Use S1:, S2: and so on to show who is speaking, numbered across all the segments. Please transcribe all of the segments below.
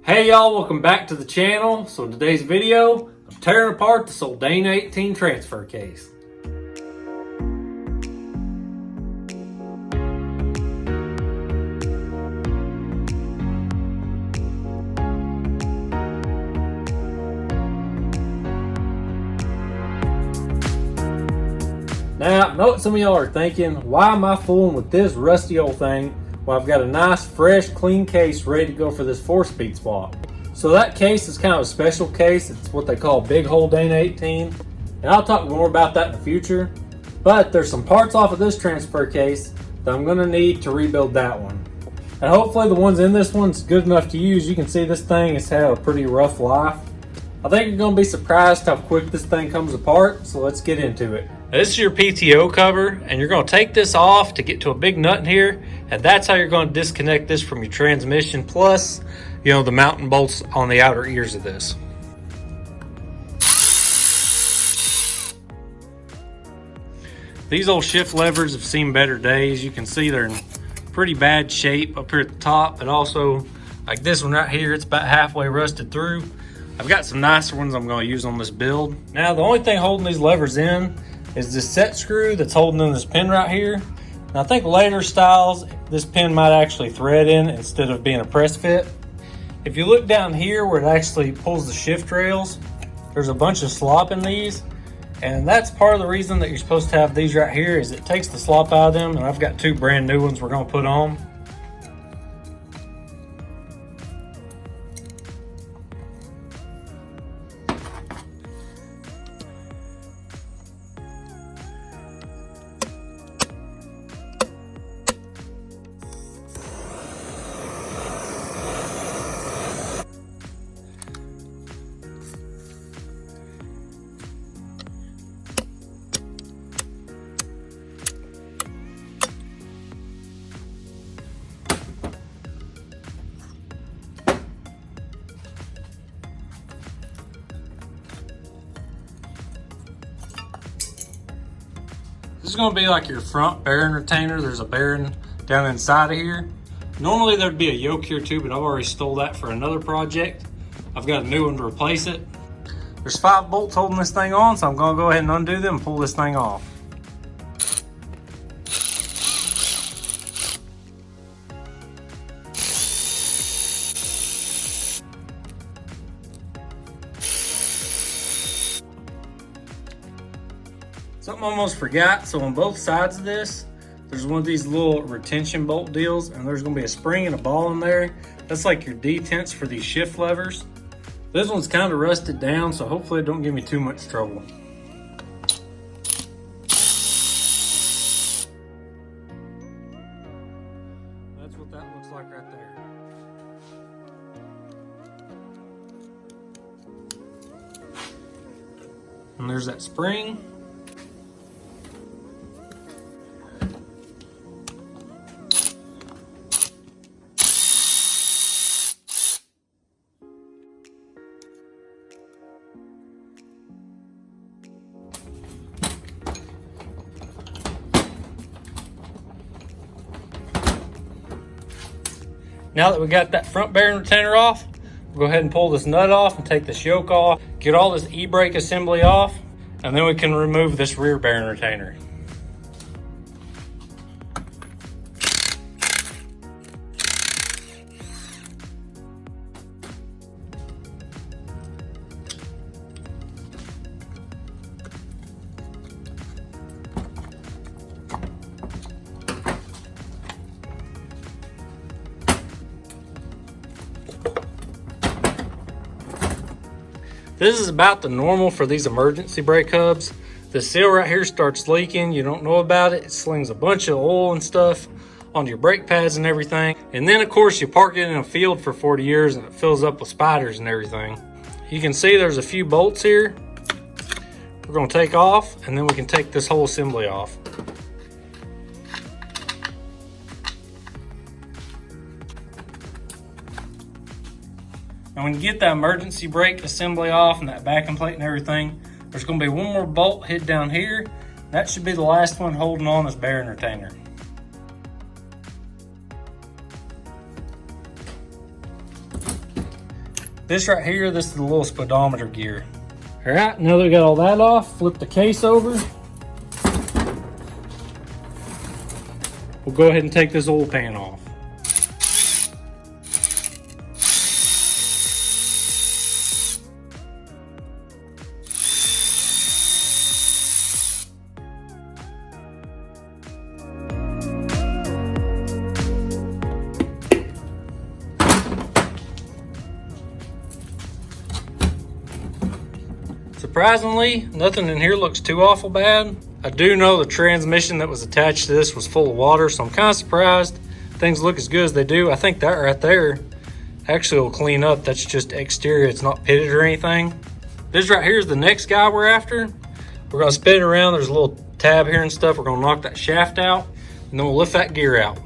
S1: Hey y'all, welcome back to the channel. So in today's video, I'm tearing apart this old Dana 18 transfer case. Now, I know what some of y'all are thinking, why am I fooling with this rusty old thing when I've got a nice, fresh, clean case ready to go for this 4-speed swap? So that case is kind of a special case. It's what they call big hole Dana 18. And I'll talk more about that in the future. But there's some parts off of this transfer case that I'm gonna need to rebuild that one. And hopefully the ones in this one's good enough to use. You can see this thing has had a pretty rough life. I think you're gonna be surprised how quick this thing comes apart, so let's get into it. This is your PTO cover, and you're gonna take this off to get to a big nut in here, and that's how you're gonna disconnect this from your transmission, plus, you know, the mounting bolts on the outer ears of this. These old shift levers have seen better days. You can see they're in pretty bad shape up here at the top, and also, like this one right here, it's about halfway rusted through. I've got some nicer ones I'm going to use on this build. Now, the only thing holding these levers in is this set screw that's holding in this pin right here. And I think later styles, this pin might actually thread in instead of being a press fit. If you look down here where it actually pulls the shift rails, there's a bunch of slop in these. And that's part of the reason that you're supposed to have these right here, is it takes the slop out of them. And I've got two brand new ones we're going to put on. This is going to be like your front bearing retainer. There's a bearing down inside of here. Normally there'd be a yoke here too, but I've already stole that for another project. I've got a new one to replace it. There's 5 bolts holding this thing on, so I'm going to go ahead and undo them and pull this thing off. Something I almost forgot, so on both sides of this, there's one of these little retention bolt deals, and there's gonna be a spring and a ball in there. That's like your detents for these shift levers. This one's kind of rusted down, so hopefully it don't give me too much trouble. That's what that looks like right there. And there's that spring. Now that we got that front bearing retainer off, we'll go ahead and pull this nut off and take this yoke off, get all this e-brake assembly off, and then we can remove this rear bearing retainer. This is about the normal for these emergency brake hubs. The seal right here starts leaking. You don't know about it. It slings a bunch of oil and stuff onto your brake pads and everything. And then of course you park it in a field for 40 years and it fills up with spiders and everything. You can see there's a few bolts here. We're gonna take off, and then we can take this whole assembly off. And when you get that emergency brake assembly off and that backing plate and everything, there's going to be one more bolt hid down here. That should be the last one holding on this bearing retainer. This right here, this is the little speedometer gear. All right, now that we got all that off, flip the case over. We'll go ahead and take this oil pan off. Surprisingly, nothing in here looks too awful bad. I do know the transmission that was attached to this was full of water, so I'm kind of surprised things look as good as they do. I think that right there actually will clean up. That's just exterior, it's not pitted or anything. This right here is the next guy we're after. We're gonna spin it around. There's a little tab here and stuff. We're gonna knock that shaft out, and then we'll lift that gear out.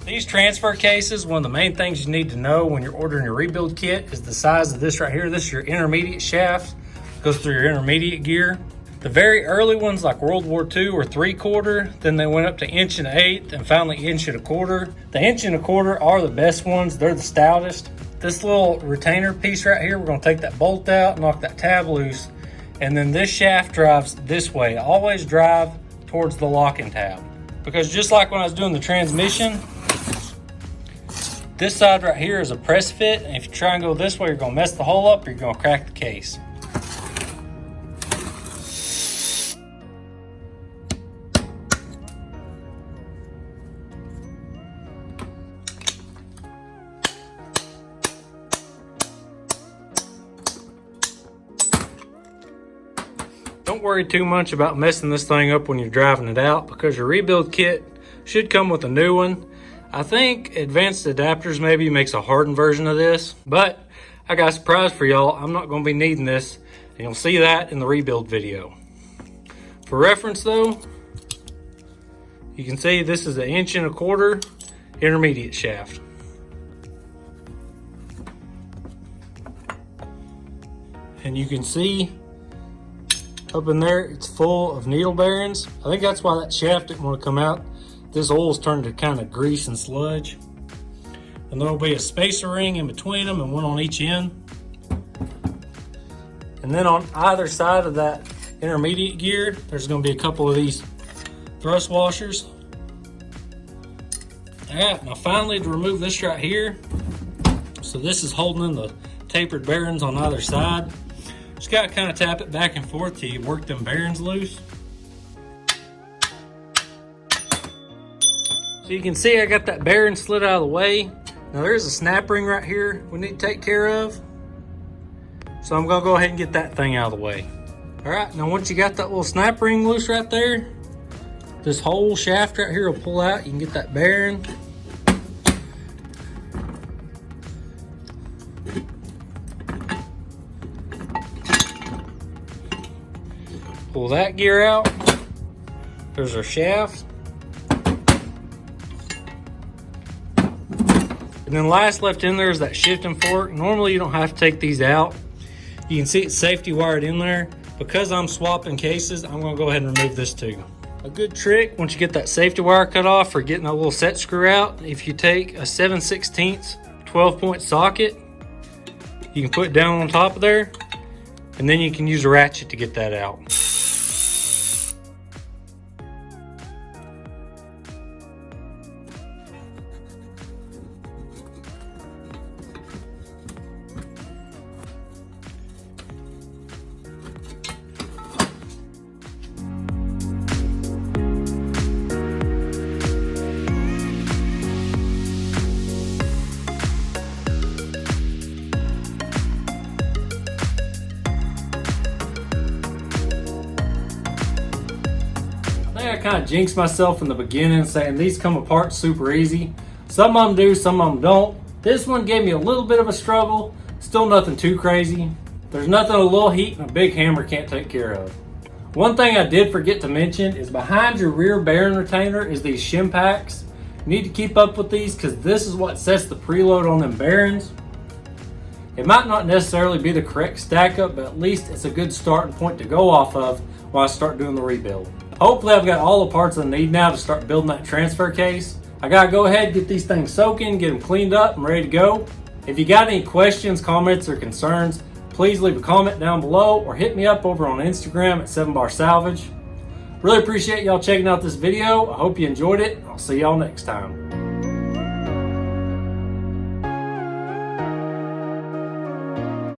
S1: These transfer cases, one of the main things you need to know when you're ordering your rebuild kit is the size of this right here. This is your intermediate shaft. Goes through your intermediate gear. The very early ones, like World War II, were 3/4. Then they went up to 1 1/8 and finally 1 1/4. The 1 1/4 are the best ones. They're the stoutest. This little retainer piece right here, we're gonna take that bolt out, knock that tab loose, and then this shaft drives this way. Always drive towards the locking tab. Because just like when I was doing the transmission, this side right here is a press fit, and if you try and go this way, you're gonna mess the hole up or you're gonna crack the case. Don't worry too much about messing this thing up when you're driving it out, because your rebuild kit should come with a new one. I think Advanced Adapters maybe makes a hardened version of this, but I got a surprise for y'all. I'm not going to be needing this, and you'll see that in the rebuild video. For reference though, you can see this is an 1 1/4 intermediate shaft. And you can see up in there, it's full of needle bearings. I think that's why that shaft didn't want to come out. This oil's turned to kind of grease and sludge. And there'll be a spacer ring in between them and one on each end. And then on either side of that intermediate gear, there's going to be a couple of these thrust washers. All right, now finally to remove this right here. So this is holding in the tapered bearings on either side. Just gotta kind of tap it back and forth till you work them bearings loose. So you can see I got that bearing slid out of the way. Now there's a snap ring right here we need to take care of. So I'm gonna go ahead and get that thing out of the way. All right, now once you got that little snap ring loose right there, this whole shaft right here will pull out. You can get that bearing. Pull that gear out. There's our shaft. And then last left in there is that shifting fork. Normally you don't have to take these out. You can see it's safety wired in there. Because I'm swapping cases, I'm gonna go ahead and remove this too. A good trick, once you get that safety wire cut off or getting that little set screw out, if you take a 7/16 12-point socket, you can put it down on top of there, and then you can use a ratchet to get that out. I kind of jinxed myself in the beginning saying these come apart super easy. Some of them do, some of them don't. This one gave me a little bit of a struggle. Still nothing too crazy. There's nothing a little heat and a big hammer can't take care of. One thing I did forget to mention is behind your rear bearing retainer is these Shim Packs. You need to keep up with these because this is what sets the preload on them bearings. It might not necessarily be the correct stack up, but at least it's a good starting point to go off of while I start doing the rebuild. Hopefully I've got all the parts I need now to start building that transfer case. I gotta go ahead and get these things soaking, get them cleaned up and ready to go. If you got any questions, comments, or concerns, please leave a comment down below or hit me up over on Instagram at 7Bar Salvage. Really appreciate y'all checking out this video. I hope you enjoyed it. I'll see y'all next time.